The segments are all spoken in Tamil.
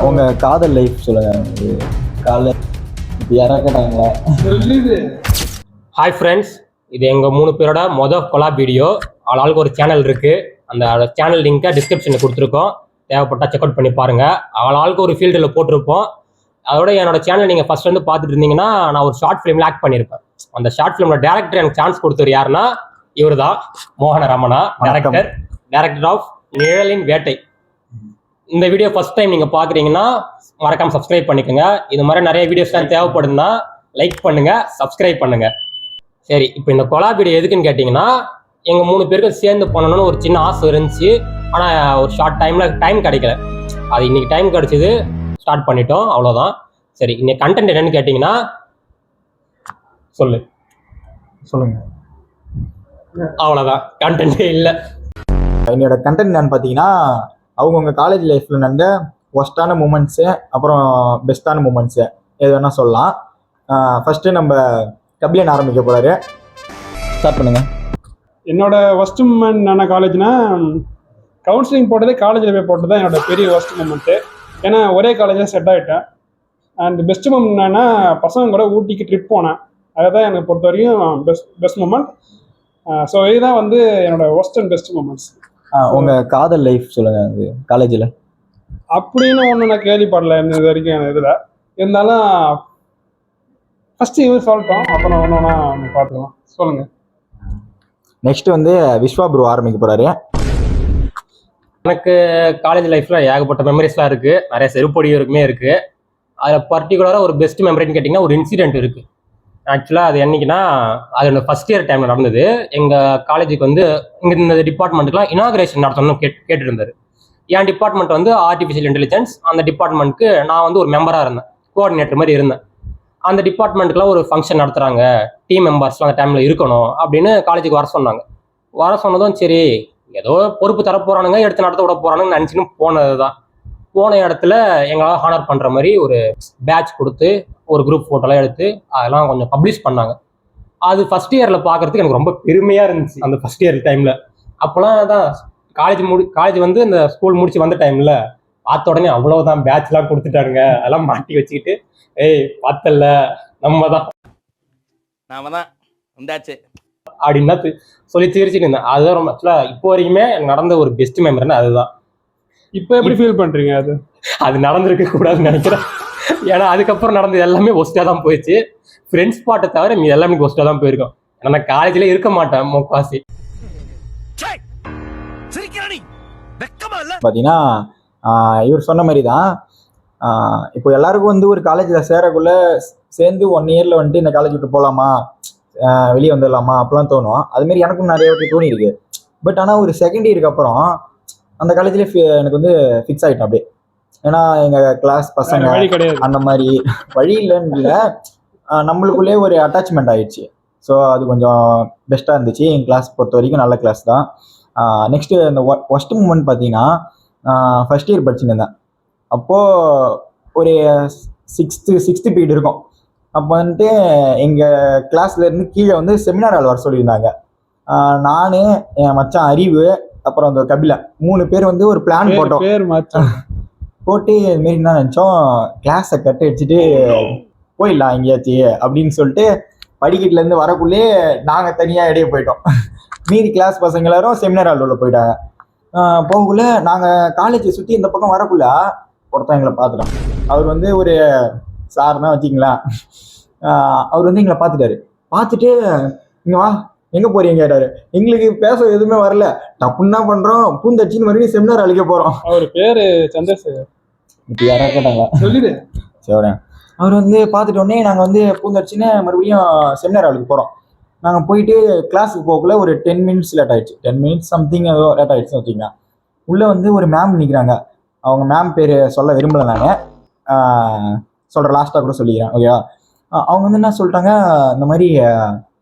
உங்க காதல் லைஃப் சொல்லுங்க. காதல் யாராவது கேட்டாங்களா? ஹாய் ஃப்ரெண்ட்ஸ், இது எங்கள் 3 பேரோட கொலாப் வீடியோ. ஆளுக்கு ஒரு சேனல் இருக்குது. அந்த சேனல் லிங்கை டிஸ்கிரிப்ஷனில் கொடுத்துருக்கோம். தேவைப்பட்டால் செக் அவுட் பண்ணி பாருங்கள். ஆளுக்கு ஒரு ஃபீல்டில் போட்டிருப்போம். அதோட என்னோட சேனல் நீங்கள் ஃபர்ஸ்ட் வந்து பார்த்துட்டு இருந்தீங்கன்னா, நான் ஒரு ஷார்ட் ஃபிலிமில் ஆக்ட் பண்ணியிருப்பேன். அந்த ஷார்ட் ஃபிலிமோட டேரக்டர் எனக்கு சான்ஸ் கொடுத்தவர் யாருன்னா, இவர் தான் மோகன ரமணா, டேரக்டர் ஆஃப் நிழலின் வேட்டை. இந்த வீடியோ ஃபர்ஸ்ட் டைம் நீங்கள் பார்க்குறீங்கன்னா மறக்காம சப்ஸ்கிரைப் பண்ணிக்கோங்க. இது மாதிரி நிறைய வீடியோஸ் தான் தேவைப்படுதுன்னா லைக் பண்ணுங்க, சப்ஸ்கிரைப் பண்ணுங்க. சரி, இப்போ இந்த கொலாப் வீடியோ எதுக்குன்னு கேட்டிங்கன்னா, எங்கள் 3 பேருக்கு சேர்ந்து பண்ணணும்னு ஒரு சின்ன ஆசை இருந்துச்சு. ஆனால் ஒரு ஷார்ட் டைம் கிடைக்கல. அது இன்னைக்கு டைம் கிடைச்சது, ஸ்டார்ட் பண்ணிட்டோம், அவ்வளோதான். சரி, இன்னைக்கு கண்டென்ட் என்னன்னு கேட்டிங்கன்னா சொல்லுங்க. அவ்வளோதான், கண்டென்ட்டே இல்லை. என்னோட கண்டென்ட் என்னன்னு பார்த்தீங்கன்னா, அவங்கவுங்க காலேஜ் லைஃப்பில் நடந்த ஒஸ்டான மூமெண்ட்ஸு, அப்புறம் பெஸ்ட்டான மூமெண்ட்ஸு எது வேணால் சொல்லலாம். ஃபஸ்ட்டு நம்ம கபிலன் ஆரம்பிக்க போகிறாரு. ஸ்டார்ட் பண்ணுங்கள். என்னோட ஒஸ்ட் மூமெண்ட் என்ன காலேஜ்னா, கவுன்சிலிங் போட்டதே காலேஜில் போய் போட்டது தான் என்னோட பெரிய ஒஸ்ட் மூமெண்ட்டு. ஏன்னா ஒரே காலேஜில் செட் ஆகிட்டேன். அண்ட் பெஸ்ட் மூமெண்ட் என்னன்னா, பசங்க கூட ஊட்டிக்கு ட்ரிப் போனேன். அதுதான் எனக்கு பொறுத்த வரைக்கும் பெஸ்ட் மூமெண்ட். ஸோ இதுதான் வந்து என்னோட ஒஸ்ட் அண்ட் பெஸ்ட் மூமெண்ட்ஸ். உங்கள் காதல் லைஃப் சொல்லுங்கள். அது காலேஜில் அப்படின்னு ஒன்று நான் கேள்விப்படல இது வரைக்கும் எனக்கு இதில். இருந்தாலும் ஃபஸ்ட்டு இது சொல்லிட்டோம், அப்புறம் ஒன்று பார்த்துக்கலாம். சொல்லுங்கள். நெக்ஸ்ட் வந்து விஸ்வா ப்ரோ ஆரம்பிக்க போகிறாரு. எனக்கு காலேஜ் லைஃப்பில் ஏகப்பட்ட மெமரிஸ்லாம் இருக்குது. நிறைய செருப்பொடியுமே இருக்குது. அதில் பர்டிகுலராக ஒரு பெஸ்ட் மெமரின்னு கேட்டிங்கன்னா, ஒரு இன்சிடென்ட் இருக்குது. ஆக்சுவலாக அது என்னைக்குன்னா, அது என்னோட ஃபஸ்ட் இயர் டைமில் நடந்தது. எங்கள் காலேஜுக்கு வந்து இங்கே இந்த டிபார்ட்மெண்ட்டுக்குலாம் இனாகிரேஷன் நடத்தணும்னு கேட்டுருந்தாரு. என் டிபார்ட்மெண்ட் வந்து ஆர்டிஃபிஷியல் இன்டெலிஜென்ஸ். அந்த டிபார்ட்மெண்ட்டுக்கு நான் வந்து ஒரு மெம்பராக இருந்தேன், கோஆர்டினேட்டர் மாதிரி இருந்தேன். அந்த டிபார்ட்மெண்ட்டுக்குலாம் ஒரு ஃபங்க்ஷன் நடத்துகிறாங்க, டீம் மெம்பர்ஸ்லாம் அந்த டைமில் இருக்கணும் அப்படின்னு காலேஜுக்கு வர சொன்னாங்க. வர சொன்னதும் சரி, ஏதோ பொறுப்பு தர போகிறானுங்க, எடுத்து நடத்த விட போகிறானுங்கன்னு நினச்சின்னு போனது தான். போன இடத்துல எங்களால் ஹானர் பண்ணுற மாதிரி ஒரு பேட்ச் கொடுத்து ஒரு குரூப் ஃபோட்டோலாம் எடுத்து அதெல்லாம் கொஞ்சம் பப்ளிஷ் பண்ணாங்க. அது ஃபஸ்ட் இயரில் பார்க்குறதுக்கு எனக்கு ரொம்ப பெருமையாக இருந்துச்சு. அந்த ஃபஸ்ட் இயர் டைமில் அப்போலாம் தான் காலேஜ் வந்து இந்த ஸ்கூல் முடிச்சு வந்த டைமில் பார்த்த உடனே அவ்வளோதான், பேட்ச்லாம் கொடுத்துட்டானுங்க, அதெல்லாம் மாட்டி வச்சுக்கிட்டு பார்த்தல நம்ம தான் வந்தாச்சு அப்படின்னா சொல்லி சிரிச்சுட்டு இருந்தேன். அதுதான் ரொம்ப ஆக்சுவலாக இப்போ வரைக்குமே நடந்த ஒரு பெஸ்ட் மெமரின்னு அதுதான். இப்போ எப்படி ஃபீல் பண்ணுறீங்க? அது நடந்திருக்க கூடாதுன்னு நினைக்கிறேன். ஏன்னா அதுக்கப்புறம் நடந்தது எல்லாமே ஒஸ்ட்டாக தான் போயிடுச்சு. ஃப்ரெண்ட்ஸ் பாட்டை தவிர மீது எல்லாமே ஒஸ்ட்டாக தான் போயிருக்கோம். ஏன்னா நான் காலேஜில் இருக்க மாட்டேன் முக்காசி. பார்த்தீங்கன்னா இவர் சொன்ன மாதிரி தான். இப்போ எல்லாருக்கும் வந்து ஒரு காலேஜில் சேரக்குள்ள சேர்ந்து 1 இயரில் வந்துட்டு இந்த காலேஜ் விட்டு போகலாமா, வெளியே வந்துடலாமா அப்படிலாம் தோணும். அதுமாரி எனக்கும் நிறைய வாட்டி தோணி இருக்கு. பட் ஆனால் ஒரு செகண்ட் இயருக்கு அப்புறம் அந்த காலேஜ்லேயே எனக்கு வந்து ஃபிக்ஸ் ஆகிட்டோம் அப்படியே. ஏன்னா எங்கள் கிளாஸ் பசங்க அந்த மாதிரி வழி இல்லைன்னு இல்லை, நம்மளுக்குள்ளே ஒரு அட்டாச்மெண்ட் ஆகிடுச்சு. ஸோ அது கொஞ்சம் பெஸ்ட்டாக இருந்துச்சு. எங்கள் கிளாஸ் பொறுத்த வரைக்கும் நல்ல கிளாஸ் தான். நெக்ஸ்ட்டு இந்த ஒஸ்ட் மூமெண்ட் பார்த்தீங்கன்னா, ஃபஸ்ட் இயர் படிச்சுட்டு இருந்தேன். அப்போது ஒரு சிக்ஸ்த்து பீரியட் இருக்கும். அப்போ வந்துட்டு எங்கள் கிளாஸ்லேருந்து கீழே வந்து செமினார் ஆள் வர சொல்லியிருந்தாங்க. நான், என் மச்சான் அறிவு, அப்புறம் அந்த கபிலன் 3 பேர் வந்து ஒரு பிளான் போட்டு இதுமாரி என்ன நினச்சோம், கிளாஸை கட் அடிச்சுட்டு போயிடலாம் எங்கேயாச்சு அப்படின்னு சொல்லிட்டு படிக்கட்டுலேருந்து வரக்குள்ளே நாங்கள் தனியாக இடையே போயிட்டோம். மீதி கிளாஸ் பசங்க எல்லாரும் செமினார் ஹால் உள்ள போயிட்டாங்க. போகக்குள்ள நாங்கள் காலேஜை சுற்றி இந்த பக்கம் வரக்குள்ள ஒருத்தன் எங்களை பார்த்துட்டோம். அவர் வந்து ஒரு சார் தான் வச்சிங்களா. அவர் வந்து எங்களை பார்த்துட்டு இங்கே வா, எங்கே போறீங்க கேட்டாரு. எங்களுக்கு பேச எதுவுமே வரல. டப்புன்னா பண்ணுறோம், பூந்தடிச்சின்னு மறுபடியும் செமினார் அழிக்க போகிறோம். அவர் பேர் சந்திரசேகர். இப்போ யாராவது கேட்டாங்களா? சொல்லிடு. சரி, அவர் வந்து பார்த்துட்டோடனே நாங்கள் வந்து பூந்தடிச்சின்னு மறுபடியும் செமினார் அழிக்க போகிறோம். நாங்கள் போயிட்டு கிளாஸுக்கு போகக்குள்ள ஒரு 10 மினிட்ஸ் லேட் ஆகிடுச்சு. 10 மினிட்ஸ் சம்திங் ஏதோ லேட் ஆகிடுச்சுன்னு வச்சுக்கோங்க. உள்ளே வந்து ஒரு மேம் நிற்கிறாங்க. அவங்க மேம் பேர் சொல்ல விரும்பலை, நான் சொல்கிறேன், லாஸ்ட்டாக கூட சொல்லிக்கிறேன், ஓகேவா. அவங்க வந்து என்ன சொல்லிட்டாங்க, இந்த மாதிரி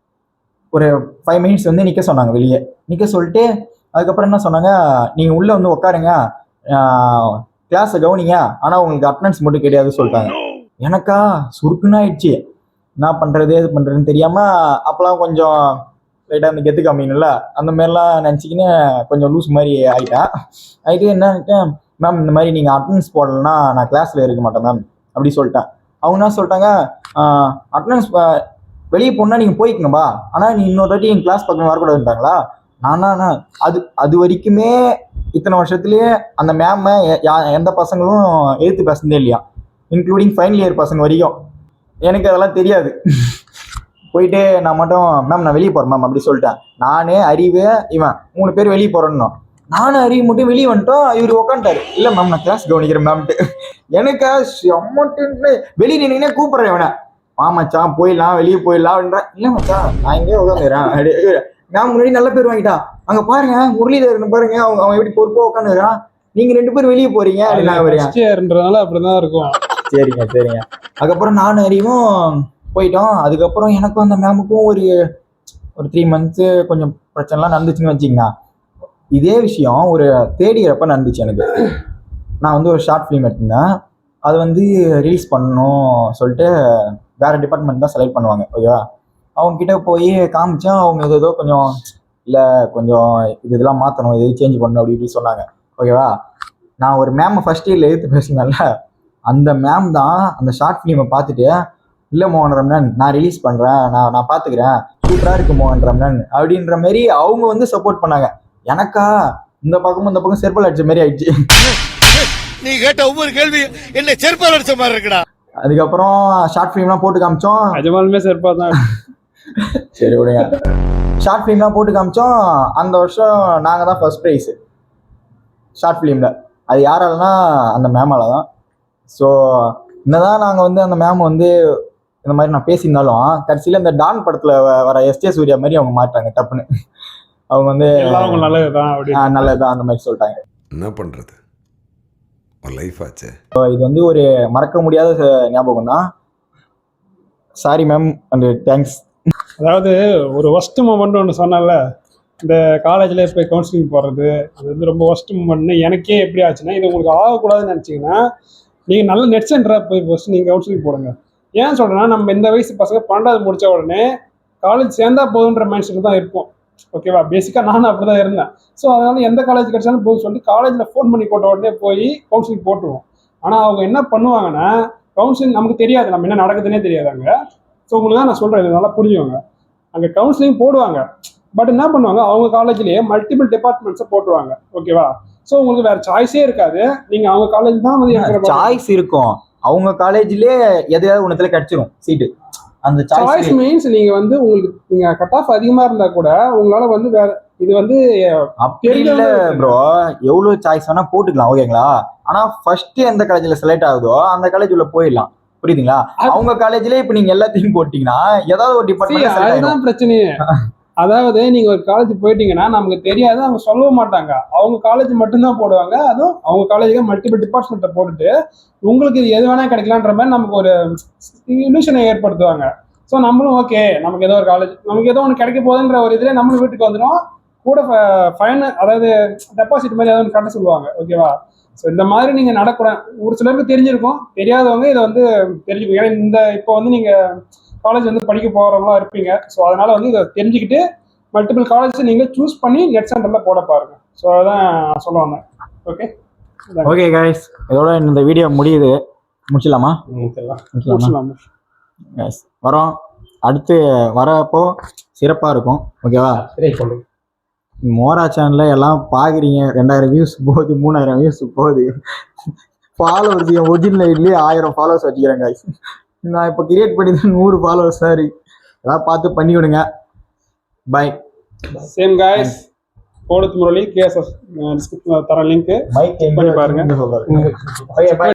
ஒரு 5 மினிட்ஸ் வந்து நிற்க சொன்னாங்க. வெளியே நிற்க சொல்லிட்டு அதுக்கப்புறம் என்ன சொன்னாங்க, நீங்கள் உள்ளே வந்து உட்காருங்க, கிளாஸை கவனிங்க, ஆனால் உங்களுக்கு அட்டண்டன்ஸ் மட்டும் கிடையாது சொல்லிட்டாங்க. எனக்கா சுருக்குன்னு ஆயிடுச்சு. என்ன பண்ணுறது இது பண்ணுறதுன்னு தெரியாமல் அப்போலாம் கொஞ்சம் லைட்டாக அந்த கெத்து காமிக்கணும்ல, அந்த மாதிரிலாம் நினச்சிக்கின்னு கொஞ்சம் லூஸ் மாதிரி ஆகிட்டேன். என்ன நினைச்சேன், மேம் இந்த மாதிரி நீங்கள் அட்டண்டன்ஸ் போடலைன்னா நான் கிளாஸில் இருக்க மாட்டேன் மேம் அப்படி சொல்லிட்டேன். அவங்க என்ன சொல்லிட்டாங்க, அட்டண்டன்ஸ் வெளியே போனால் நீங்கள் போய்க்கணும்பா, ஆனால் நீ இன்னொரு வாட்டி என் கிளாஸ் பக்கம் வரக்கூடாதுட்டாங்களா. நானா அது வரைக்குமே இத்தனை வருஷத்துலேயே அந்த மேமை எந்த பசங்களும் எழுத்து பேசுனதே இல்லையா, இன்க்ளூடிங் ஃபைனல் இயர் பசங்க வரைக்கும். எனக்கு அதெல்லாம் தெரியாது. போயிட்டு நான் மட்டும் மேம் நான் வெளியே போகிறேன் மேம் அப்படி சொல்லிட்டேன். நானே அறிவு இவன் 3 பேர் வெளியே போகிறோன்னோம். நானும் அறிவு மட்டும் வெளியே வந்துட்டோம். இவர் உட்காந்துட்டாரு, இல்லை மேம் நான் கிளாஸ் கவனிக்கிறேன் மேம்ட்டு. எனக்கு அம்மட்டு வெளியே நின்னே கூப்பிட்றேன் இவனை, மச்சான் போயிடலாம் வெளியே போயிடலாம் அப்படின்றேன். இல்லை மச்சான் நான் எங்கேயே உட்காந்துக்கிறேன் அப்படி. மேம் முன்னாடி நல்ல பேர் வாங்கிட்டா, அங்கே பாருங்க முரளிதரன் பாருங்க அவன் எப்படி பொறுப்பாக உட்காந்துக்கிறான், நீங்கள் 2 பேர் வெளியே போறீங்க அப்படின்றதுனால அப்படிதான் இருக்கும். சரிங்க. அதுக்கப்புறம் நானும் அறிவும் போயிட்டோம். அதுக்கப்புறம் எனக்கும் அந்த மேமுக்கும் ஒரு 3 மந்த்ஸ் கொஞ்சம் பிரச்சனைலாம் நடந்துச்சுன்னு வச்சிங்கன்னா. இதே விஷயம் ஒரு தேடியறப்ப நடந்துச்சு எனக்கு. நான் வந்து ஒரு ஷார்ட் ஃபிலிம் எடுத்திருந்தேன். அது வந்து ரிலீஸ் பண்ணணும் சொல்லிட்டு வேற டிபார்ட்மெண்ட் தான் செலக்ட் பண்ணுவாங்க. ஓகேவா, அவங்க கிட்ட போய் காமிச்சா அவங்க ஏதோ கொஞ்சம் இல்லை கொஞ்சம் இதெல்லாம் மாற்றணும், இது சேஞ்ச் பண்ணணும் அப்படி இப்படி சொன்னாங்க. ஓகேவா, நான் ஒரு மேம் ஃபர்ஸ்ட் இயர்ல எடுத்து பேசினால அந்த மேம் தான் அந்த ஷார்ட் ஃபிலிமை பார்த்துட்டு, இல்லை மோகன் ரமணன் நான் ரிலீஸ் பண்ணுறேன், நான் பார்த்துக்கிறேன், சூப்பராக இருக்கு மோகன் ரமணன் அப்படின்ற மாதிரி அவங்க வந்து சப்போர்ட் பண்ணாங்க. எனக்கா இந்த பக்கம் செருப்பல் அடிச்ச மாதிரி ஆயிடுச்சு. நீ கேட்ட ஒவ்வொரு கேள்வி என்ன செருப்பல் அடிச்ச மாதிரி இருக்குடா. அதுக்கப்புறம் ஷார்ட் ஃபிலிம்லாம் போட்டு காமிச்சோம். அஜமாலுமே செருப்பா தான். சரி விடுங்க. ஷார்ட் ஃபிலிம்லாம் போட்டு காமிச்சோம். அந்த வருஷம் நாங்கள் தான் ஃபர்ஸ்ட் ப்ரைஸ் ஷார்ட் ஃபிலிமில். அது யாராலனா அந்த மேமால தான். ஸோ என்னதான் நாங்கள் வந்து அந்த மேம் வந்து இந்த மாதிரி நான் பேசியிருந்தாலும் கடைசியில் இந்த டான் படத்தில் வர எஸ்டே சூர்யா மாதிரி அவங்க மாட்டாங்க டப்புன்னு. அவங்க வந்து நல்லதுதான் அந்த மாதிரி சொல்லிட்டாங்க. என்ன பண்ணுறது, லைஃப் ஆச்சு. இது வந்து ஒரு மறக்க முடியாத ஞாபகம் தான். Sorry ma'am and thanks. அதாவது ஒரு ஒர்ஸ்ட் மூமெண்ட் ஒன்று சொன்னால, இந்த காலேஜில் போய் கவுன்சிலிங் போடுறது அது வந்து ரொம்ப ஒர்ஸ்ட் மூமெண்ட்னு எனக்கே எப்படி ஆச்சுன்னா, இது உங்களுக்கு ஆகக்கூடாதுன்னு நினச்சிங்கன்னா நீங்கள் நல்ல நெட் சென்டராக போய் ஃபர்ஸ்ட் நீங்கள் கவுன்சிலிங் போடுங்க. ஏன் சொல்கிறேன்னா, நம்ம இந்த வயசு பசங்க 12வது முடித்த உடனே காலேஜ் சேர்ந்தா போதுன்ற மைண்ட் செட் தான் இருப்போம். ஓகேவா, பேசிக்காக நானும் அப்படி தான் இருந்தேன். ஸோ அதனால் எந்த காலேஜ் கிடைச்சாலும் போய் சொல்லி காலேஜில் ஃபோன் பண்ணி போட்ட உடனே போய் கவுன்சிலிங் போட்டுருவோம். ஆனால் அவங்க என்ன பண்ணுவாங்கன்னா, கவுன்சிலிங் நமக்கு தெரியாது, நம்ம என்ன நடக்குதுன்னே தெரியாதாங்க. ஸோ உங்களுக்கு தான் நான் சொல்கிறேன், இது நல்லா புரிஞ்சுவாங்க. அங்கே கவுன்சிலிங் போடுவாங்க, பட் என்ன பண்ணுவாங்க, அவங்க காலேஜ்லேயே மல்டிபிள் டிபார்ட்மெண்ட்ஸை போட்டுருவாங்க. ஓகேவா, ஸோ உங்களுக்கு வேற சாய்ஸே இருக்காது. நீங்கள் அவங்க காலேஜ் தான் வந்து சாய்ஸ் இருக்கும். அவங்க காலேஜ்லேயே எதையாவது ஒன்றத்துல கிடைச்சிரும் சீட்டு. அந்த சாய்ஸ் மீன்ஸ் நீங்கள் வந்து உங்களுக்கு நீங்கள் கட் ஆஃப் அதிகமாக இருந்தால் கூட உங்களால் வந்து வேற இது வந்து அப்படி இல்லை ப்ரோ, எவ்வளோ சாய்ஸ் வேணா போட்டுக்கலாம். ஓகேங்களா, ஆனால் ஃபர்ஸ்ட் எந்த காலேஜில் செலக்ட் ஆகுதோ அந்த காலேஜ் உள்ள போயிடலாம். புரியுதுங்களா? அவங்க காலேஜ்ல இப்ப நீங்க எல்லாத்தையும் போட்டீங்கன்னா ஏதாவது ஒரு டிபார்ட்மெண்ட் அதுதான் பிரச்சனையே. அதாவது நீங்க ஒரு காலேஜ் போயிட்டீங்கன்னா நமக்கு தெரியாது, அவங்க சொல்லவும் மாட்டாங்க. அவங்க காலேஜ் மட்டும்தான் போடுவாங்க. அதுவும் அவங்க காலேஜுக்கு மல்டிபிள் டிபார்ட்மெண்ட்டை போட்டுட்டு உங்களுக்கு இது எது வேணா கிடைக்கலான்ற மாதிரி நமக்கு ஒரு இல்யூஷனை ஏற்படுத்துவாங்க. ஸோ நம்மளும் ஓகே, நமக்கு ஏதோ ஒரு காலேஜ் நமக்கு ஏதோ ஒன்று கிடைக்க போகுதுன்ற ஒரு இதுல நம்மளும் வீட்டுக்கு வந்துடும். கூட ஃபைன் அதாவது டெபாசிட் மாதிரி ஏதாவது ஒன்று கட்ட சொல்லுவாங்க. ஓகேவா, ஸோ இந்த மாதிரி நீங்கள் நடக்கூடாது. ஒரு சிலருக்கு தெரிஞ்சிருக்கும், தெரியாதவங்க இதை வந்து தெரிஞ்சுக்கணும். ஏன்னா இந்த இப்போ வந்து நீங்கள் காலேஜ் வந்து படிக்க போகிறவங்களா இருப்பீங்க. ஸோ அதனால வந்து இதை தெரிஞ்சுக்கிட்டு மல்டிபிள் காலேஜ் நீங்கள் சூஸ் பண்ணி நெட் சென்டரில் போட பாருங்க. ஸோ அதான் சொல்ல வந்தேன். ஓகே ஓகே கைஸ், இதோட இந்த வீடியோ முடியுது. முடிச்சிடலாமா? முடிச்சிடலாமா? வரோம், அடுத்து வரப்போ சிறப்பாக இருக்கும். ஓகேவா, மோரா சேனலில் எல்லாம் பார்க்குறீங்க, 2000 வியூஸ் போகுது, 3000 வியூஸ் போகுது. ஃபாலோவர்ஸ் ஒரிஜினல் ஐடியிலே 1000 ஃபாலோவர்ஸ் வச்சுக்கிறேன் கைஸ். நான் இப்போ கிரியேட் பண்ணி தான் 100 ஃபாலோவர்ஸ் சார். எல்லாம் பார்த்து பண்ணி விடுங்க. பாய். சேம் கைஸ், கோடத் முரளி கேஎஸ்எஸ் டிஸ்கிரிப்ஷனில் தர லிங்க் பண்ணி பாருங்க.